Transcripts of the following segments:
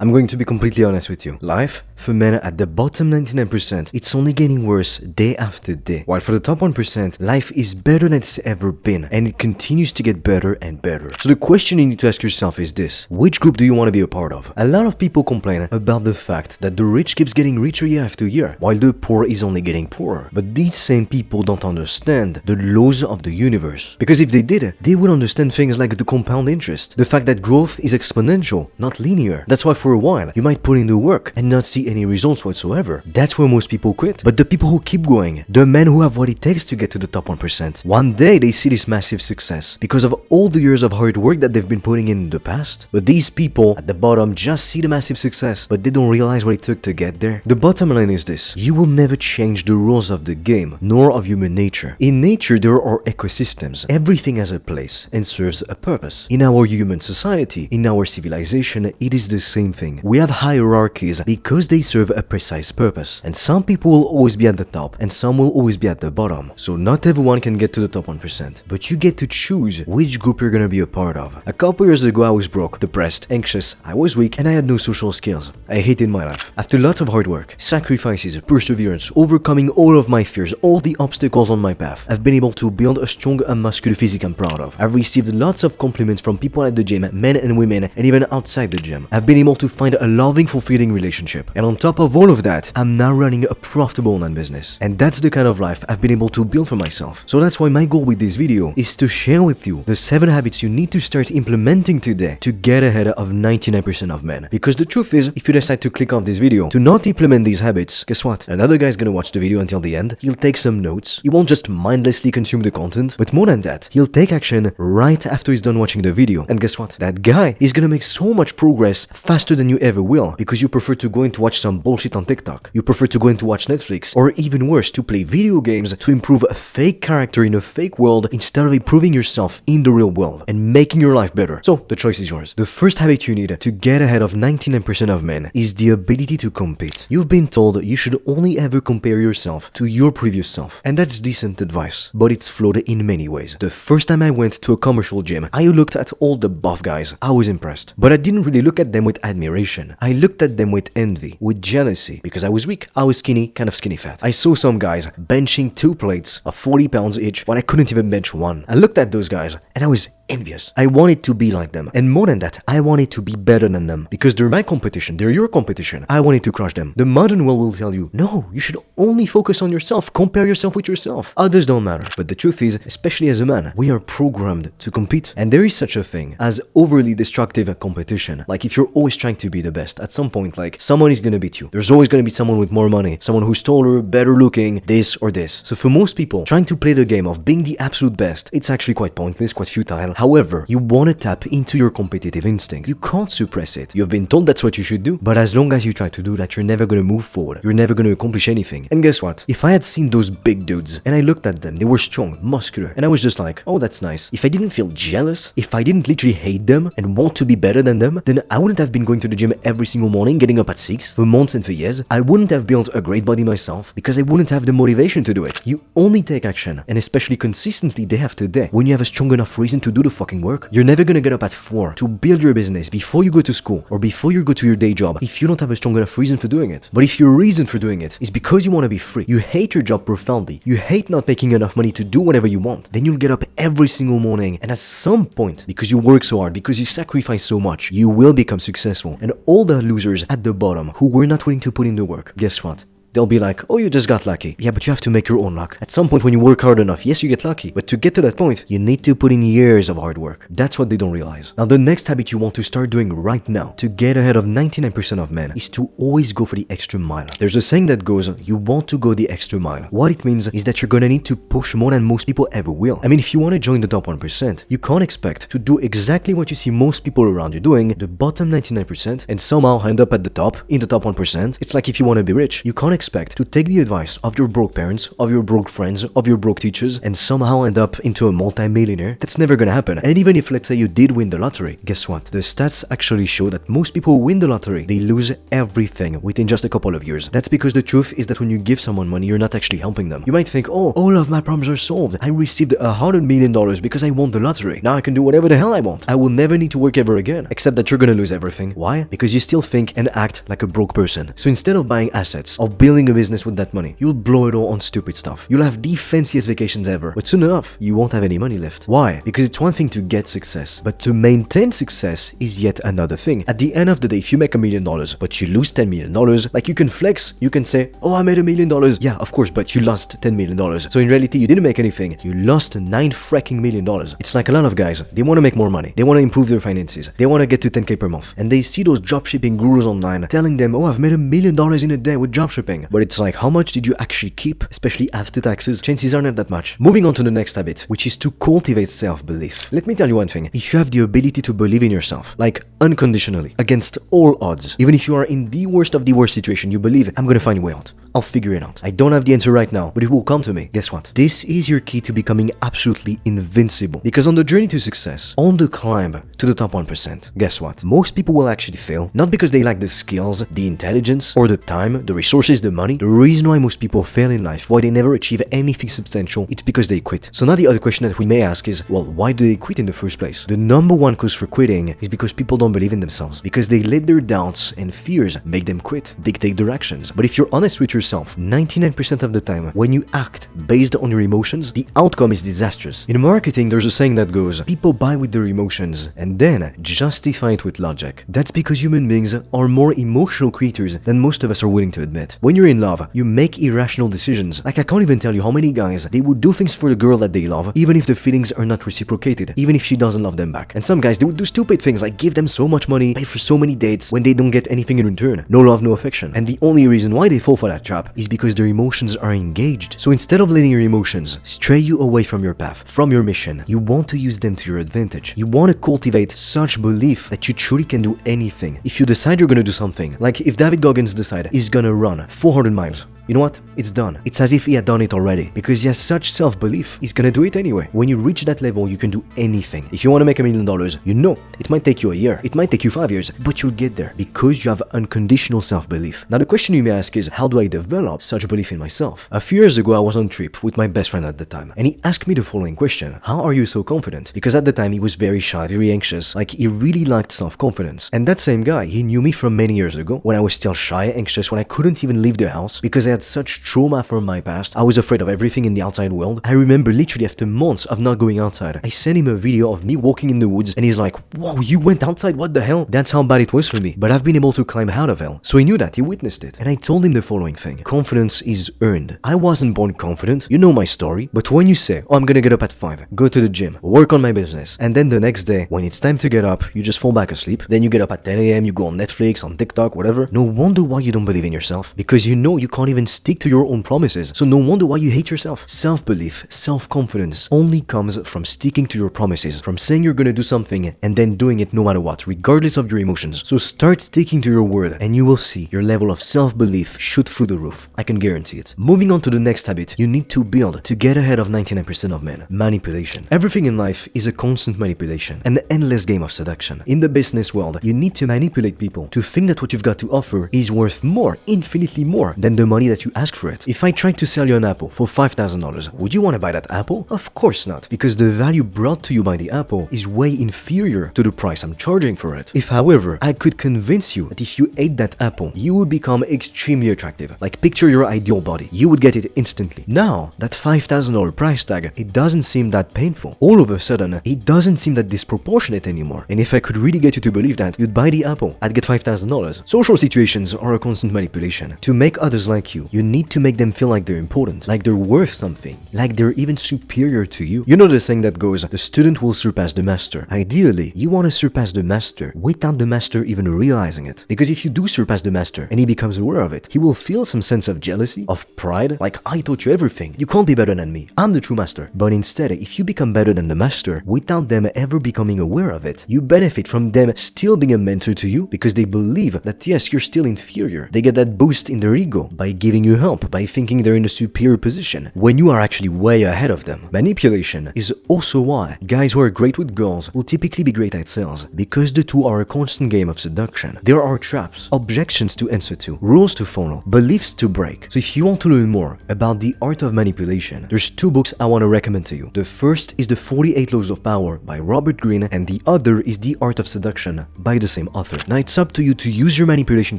I'm going to be completely honest with you. Life, for men at the bottom 99%, it's only getting worse day after day. While for the top 1%, life is better than it's ever been, and it continues to get better and better. So the question you need to ask yourself is this: which group do you want to be a part of? A lot of people complain about the fact that the rich keeps getting richer year after year, while the poor is only getting poorer. But these same people don't understand the laws of the universe. Because if they did, they would understand things like the compound interest, the fact that growth is exponential, not linear. That's why for a while, you might put in the work and not see any results whatsoever. That's where most people quit. But the people who keep going, the men who have what it takes to get to the top 1%, one day they see this massive success because of all the years of hard work that they've been putting in the past. But these people at the bottom just see the massive success, but they don't realize what it took to get there. The bottom line is this: you will never change the rules of the game, nor of human nature. In nature, there are ecosystems. Everything has a place and serves a purpose. In our human society, in our civilization, it is the same thing. We have hierarchies because they serve a precise purpose. And some people will always be at the top, and some will always be at the bottom. So not everyone can get to the top 1%, but you get to choose which group you're gonna be a part of. A couple years ago, I was broke, depressed, anxious, I was weak, and I had no social skills. I hated my life. After lots of hard work, sacrifices, perseverance, overcoming all of my fears, all the obstacles on my path, I've been able to build a strong and muscular physique I'm proud of. I've received lots of compliments from people at the gym, men and women, and even outside the gym. I've been able to find a loving, fulfilling relationship. And on top of all of that, I'm now running a profitable online business. And that's the kind of life I've been able to build for myself. So that's why my goal with this video is to share with you the 7 habits you need to start implementing today to get ahead of 99% of men. Because the truth is, if you decide to click off this video to not implement these habits, guess what? Another guy's gonna watch the video until the end, he'll take some notes, he won't just mindlessly consume the content, but more than that, he'll take action right after he's done watching the video. And guess what? That guy is gonna make so much progress faster than you ever will, because you prefer to go in to watch some bullshit on TikTok. You prefer to go in to watch Netflix, or even worse, to play video games to improve a fake character in a fake world instead of improving yourself in the real world and making your life better. So the choice is yours. The first habit you need to get ahead of 99% of men is the ability to compete. You've been told you should only ever compare yourself to your previous self, and that's decent advice, but it's flawed in many ways. The first time I went to a commercial gym, I looked at all the buff guys. I was impressed, but I didn't really look at them with admiration. I looked at them with envy, with jealousy, because I was weak, I was skinny, kind of skinny fat. I saw some guys benching 2 plates of 40 pounds each when I couldn't even bench one. I looked at those guys and I was envious. I wanted to be like them, and more than that, I wanted to be better than them, because they're my competition, they're your competition. I wanted to crush them. The modern world will tell you, no, you should only focus on yourself, compare yourself with yourself. Others don't matter. But the truth is, especially as a man, we are programmed to compete, and there is such a thing as overly destructive competition. Like if you're always trying to be the best, at some point, like someone is gonna beat you. There's always gonna be someone with more money, someone who's taller, better looking, this or this. So for most people, trying to play the game of being the absolute best, it's actually quite pointless, quite futile. However, you want to tap into your competitive instinct. You can't suppress it. You've been told that's what you should do, but as long as you try to do that, you're never gonna move forward. You're never gonna accomplish anything. And guess what? If I had seen those big dudes and I looked at them, they were strong, muscular, and I was just like, oh, that's nice. If I didn't feel jealous, if I didn't literally hate them and want to be better than them, then I wouldn't have been going to the gym every single morning, getting up at 6 for months and for years. I wouldn't have built a great body myself because I wouldn't have the motivation to do it. You only take action, and especially consistently day after day, when you have a strong enough reason to do the fucking work. You're never gonna get up at 4 to build your business before you go to school or before you go to your day job if you don't have a strong enough reason for doing it. But if your reason for doing it is because you want to be free, you hate your job profoundly, you hate not making enough money to do whatever you want, then you'll get up every single morning, and at some point, because you work so hard, because you sacrifice so much, you will become successful. And all the losers at the bottom who were not willing to put in the work, guess what? They'll be like, oh, you just got lucky. Yeah, but you have to make your own luck. At some point when you work hard enough, yes, you get lucky. But to get to that point, you need to put in years of hard work. That's what they don't realize. Now, the next habit you want to start doing right now to get ahead of 99% of men is to always go for the extra mile. There's a saying that goes, you want to go the extra mile. What it means is that you're gonna need to push more than most people ever will. I mean, if you want to join the top 1%, you can't expect to do exactly what you see most people around you doing, the bottom 99%, and somehow end up at the top, in the top 1%. It's like if you want to be rich, you can't expect to take the advice of your broke parents, of your broke friends, of your broke teachers, and somehow end up into a multi-millionaire. That's never gonna happen. And even if, let's say, you did win the lottery, guess what? The stats actually show that most people who win the lottery, they lose everything within just a couple of years. That's because the truth is that when you give someone money, you're not actually helping them. You might think, oh, all of my problems are solved. I received $100 million because I won the lottery. Now I can do whatever the hell I want. I will never need to work ever again. Except that you're gonna lose everything. Why? Because you still think and act like a broke person. So instead of buying assets or building a business with that money, you'll blow it all on stupid stuff. You'll have the fanciest vacations ever, but soon enough, you won't have any money left. Why? Because it's one thing to get success, but to maintain success is yet another thing. At the end of the day, if you make $1 million, but you lose $10 million, like you can flex, you can say, oh, I made $1 million. Yeah, of course, but you lost $10 million. So in reality, you didn't make anything. You lost $9 million. It's like a lot of guys, they want to make more money. They want to improve their finances. They want to get to 10K per month. And they see those dropshipping gurus online telling them, oh, I've made $1 million in a day with dropshipping. But it's like, how much did you actually keep, especially after taxes? Chances are not that much. Moving on to the next habit, which is to cultivate self-belief. Let me tell you one thing. If you have the ability to believe in yourself, like unconditionally, against all odds, even if you are in the worst of the worst situation, you believe, I'm gonna find a way out. I'll figure it out. I don't have the answer right now, but it will come to me. Guess what? This is your key to becoming absolutely invincible. Because on the journey to success, on the climb to the top 1%, guess what? Most people will actually fail, not because they lack the skills, the intelligence, or the time, the resources, the money. The reason why most people fail in life, why they never achieve anything substantial, it's because they quit. So now the other question that we may ask is, well, why do they quit in the first place? The number one cause for quitting is because people don't believe in themselves. Because they let their doubts and fears make them quit, dictate their actions. But if you're honest with yourself, 99% of the time, when you act based on your emotions, the outcome is disastrous. In marketing, there's a saying that goes, people buy with their emotions and then justify it with logic. That's because human beings are more emotional creatures than most of us are willing to admit. When you're in love, you make irrational decisions. Like I can't even tell you how many guys, they would do things for the girl that they love, even if the feelings are not reciprocated, even if she doesn't love them back. And some guys, they would do stupid things like give them so much money, pay for so many dates when they don't get anything in return. No love, no affection. And the only reason why they fall for that trap is because their emotions are engaged. So instead of letting your emotions stray you away from your path, from your mission, you want to use them to your advantage. You want to cultivate such belief that you truly can do anything. If you decide you're gonna do something, like if David Goggins decide he's gonna run 400 miles, you know what? It's done. It's as if he had done it already. Because he has such self-belief, he's gonna do it anyway. When you reach that level, you can do anything. If you want to make $1 million, you know, it might take you a year, it might take you 5 years, but you'll get there because you have unconditional self-belief. Now the question you may ask is, how do I develop such belief in myself? A few years ago, I was on a trip with my best friend at the time, and he asked me the following question: how are you so confident? Because at the time, he was very shy, very anxious, like he really lacked self-confidence. And that same guy, he knew me from many years ago, when I was still shy, anxious, when I couldn't even leave the house because I had such trauma from my past. I was afraid of everything in the outside world. I remember literally after months of not going outside, I sent him a video of me walking in the woods and he's like, whoa, you went outside? What the hell? That's how bad it was for me. But I've been able to climb out of hell. So he knew that, he witnessed it. And I told him the following thing: confidence is earned. I wasn't born confident, you know my story. But when you say, oh, I'm gonna get up at 5, go to the gym, work on my business, and then the next day, when it's time to get up, you just fall back asleep, then you get up at 10 a.m, you go on Netflix, on TikTok, whatever. No wonder why you don't believe in yourself. Because you know you can't even stick to your own promises. So no wonder why you hate yourself. Self-belief, self-confidence only comes from sticking to your promises, from saying you're gonna do something and then doing it no matter what, regardless of your emotions. So start sticking to your word and you will see your level of self-belief shoot through the roof. I can guarantee it. Moving on to the next habit you need to build to get ahead of 99% of men: manipulation. Everything in life is a constant manipulation, an endless game of seduction. In the business world, you need to manipulate people to think that what you've got to offer is worth more, infinitely more, than the money that you ask for it. If I tried to sell you an apple for $5,000, would you want to buy that apple? Of course not, because the value brought to you by the apple is way inferior to the price I'm charging for it. If, however, I could convince you that if you ate that apple, you would become extremely attractive, like picture your ideal body, you would get it instantly. Now, that $5,000 price tag, it doesn't seem that painful. All of a sudden, it doesn't seem that disproportionate anymore. And if I could really get you to believe that, you'd buy the apple, I'd get $5,000. Social situations are a constant manipulation. To make others like you, you need to make them feel like they're important, like they're worth something, like they're even superior to you. You know the saying that goes, the student will surpass the master. Ideally, you want to surpass the master without the master even realizing it. Because if you do surpass the master and he becomes aware of it, he will feel some some sense of jealousy, of pride, like I taught you everything, you can't be better than me, I'm the true master. But instead, if you become better than the master without them ever becoming aware of it, you benefit from them still being a mentor to you because they believe that yes, you're still inferior. They get that boost in their ego by giving you help, by thinking they're in a superior position when you are actually way ahead of them. Manipulation is also why guys who are great with girls will typically be great at sales, because the two are a constant game of seduction. There are traps, objections to answer to, rules to follow, beliefs to break. So if you want to learn more about the art of manipulation, there's two books I want to recommend to you. The first is The 48 Laws of Power by Robert Greene, and the other is The Art of Seduction by the same author. Now it's up to you to use your manipulation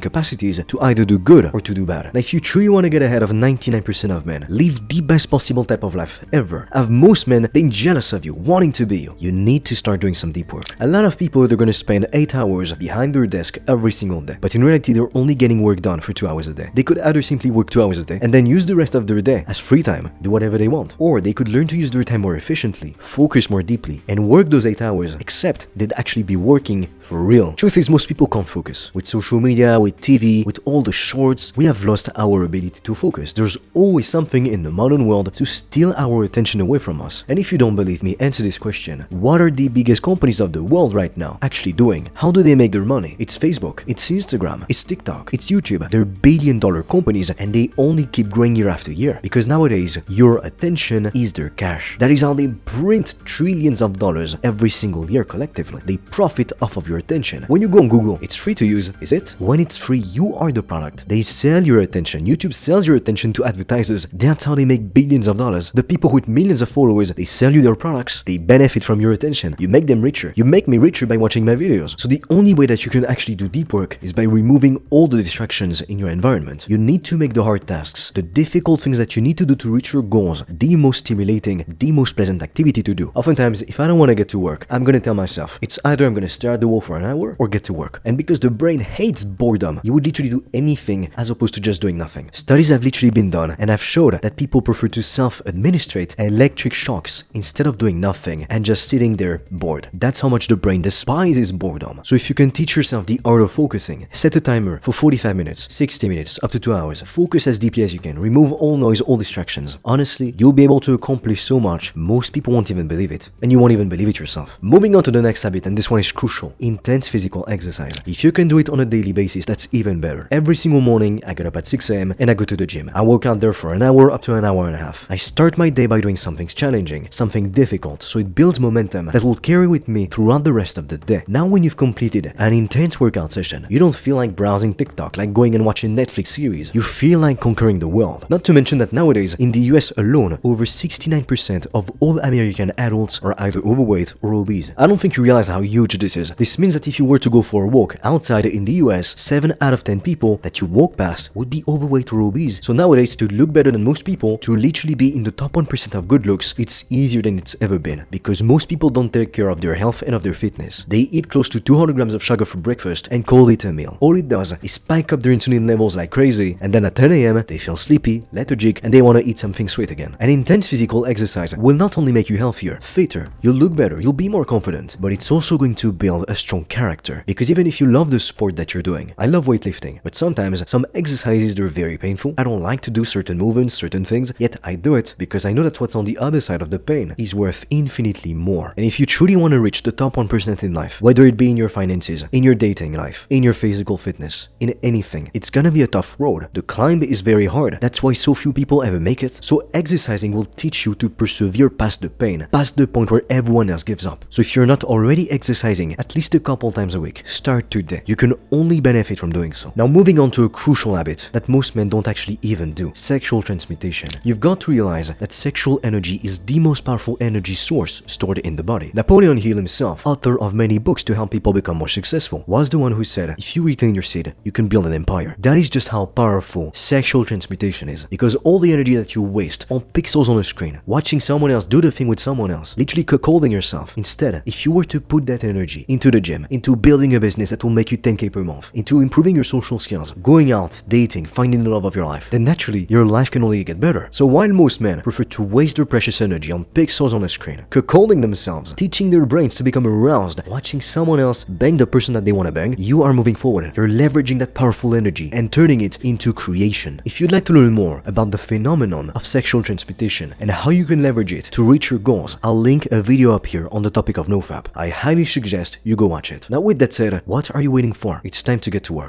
capacities to either do good or to do bad. Now if you truly want to get ahead of 99% of men, live the best possible type of life ever, have most men being jealous of you, wanting to be you, you need to start doing some deep work. A lot of people, they're going to spend 8 hours behind their desk every single day, but in reality they're only getting work done for 2 hours a day. They could either simply work 2 hours a day and then use the rest of their day as free time, do whatever they want, or they could learn to use their time more efficiently, focus more deeply, and work those 8 hours, except they'd actually be working for real. Truth is, most people can't focus. With social media, with TV, with all the shorts, we have lost our ability to focus. There's always something in the modern world to steal our attention away from us. And if you don't believe me, answer this question. What are the biggest companies of the world right now actually doing? How do they make their money? It's Facebook, it's Instagram, it's TikTok, it's YouTube. They're billion-dollar companies and they only keep growing year after year because nowadays your attention is their cash. That is how they print trillions of dollars every single year collectively. They profit off of your attention. When you go on Google, it's free to use, is it? When it's free, you are the product. They sell your attention. YouTube sells your attention to advertisers. That's how they make billions of dollars. The people with millions of followers, they sell you their products. They benefit from your attention. You make them richer. You make me richer by watching my videos. So the only way that you can actually do deep work is by removing all the distractions in your environment. You need to make the hard tasks, the difficult things that you need to do to reach your goals, the most stimulating, the most pleasant activity to do. Oftentimes, if I don't want to get to work, I'm going to tell myself, it's either I'm going to stare at the wall for an hour or get to work. And because the brain hates boredom, you would literally do anything as opposed to just doing nothing. Studies have literally been done and have showed that people prefer to self-administrate electric shocks instead of doing nothing and just sitting there bored. That's how much the brain despises boredom. So if you can teach yourself the art of focusing, set a timer for 45 minutes, 60 minutes, up to 2 hours. Focus as deeply as you can. Remove all noise, all distractions. Honestly, you'll be able to accomplish so much, most people won't even believe it. And you won't even believe it yourself. Moving on to the next habit, and this one is crucial. Intense physical exercise. If you can do it on a daily basis, that's even better. Every single morning, I get up at 6 a.m. and I go to the gym. I work out there for an hour up to an hour and a half. I start my day by doing something challenging, something difficult, so it builds momentum that will carry with me throughout the rest of the day. Now when you've completed an intense workout session, you don't feel like browsing TikTok, like going and watching Netflix series. You feel like conquering the world. Not to mention that nowadays, in the US alone, over 69% of all American adults are either overweight or obese. I don't think you realize how huge this is. This means that if you were to go for a walk outside in the US, 7 out of 10 people that you walk past would be overweight or obese. So nowadays, to look better than most people, to literally be in the top 1% of good looks, it's easier than it's ever been because most people don't take care of their health and of their fitness. They eat close to 200 grams of sugar for breakfast and call it a meal. All it does is spike up their insulin levels like crazy, and then at 10 a.m. they feel sleepy, lethargic, and they want to eat something sweet again. An intense physical exercise will not only make you healthier, fitter, you'll look better, you'll be more confident, but it's also going to build a strong character. Because even if you love the sport that you're doing, I love weightlifting, but sometimes some exercises are very painful. I don't like to do certain movements, certain things, yet I do it because I know that what's on the other side of the pain is worth infinitely more. And if you truly want to reach the top 1% in life, whether it be in your finances, in your dating life, in your physical fitness, in anything, it's gonna be a tough road. The climb is very hard. That's why so few people ever make it. So exercising will teach you to persevere past the pain, past the point where everyone else gives up. So if you're not already exercising at least a couple times a week, start today. You can only benefit from doing so. Now moving on to a crucial habit that most men don't actually even do: sexual transmutation. You've got to realize that sexual energy is the most powerful energy source stored in the body. Napoleon Hill himself, author of many books to help people become more successful, was the one who said, if you retain your seed, you can build an empire. That is just how powerful sexual transmutation is, because all the energy that you waste on pixels on a screen, watching someone else do the thing with someone else, literally cuckolding yourself. Instead, if you were to put that energy into the gym, into building a business that will make you 10K per month, into improving your social skills, going out, dating, finding the love of your life, then naturally your life can only get better. So while most men prefer to waste their precious energy on pixels on a screen, cuckolding themselves, teaching their brains to become aroused, watching someone else bang the person that they want to bang, you are moving forward. You're leveraging that powerful energy and turning it into into creation. If you'd like to learn more about the phenomenon of sexual transmutation and how you can leverage it to reach your goals, I'll link a video up here on the topic of nofap. I highly suggest you go watch it. Now with that said, what are you waiting for? It's time to get to work.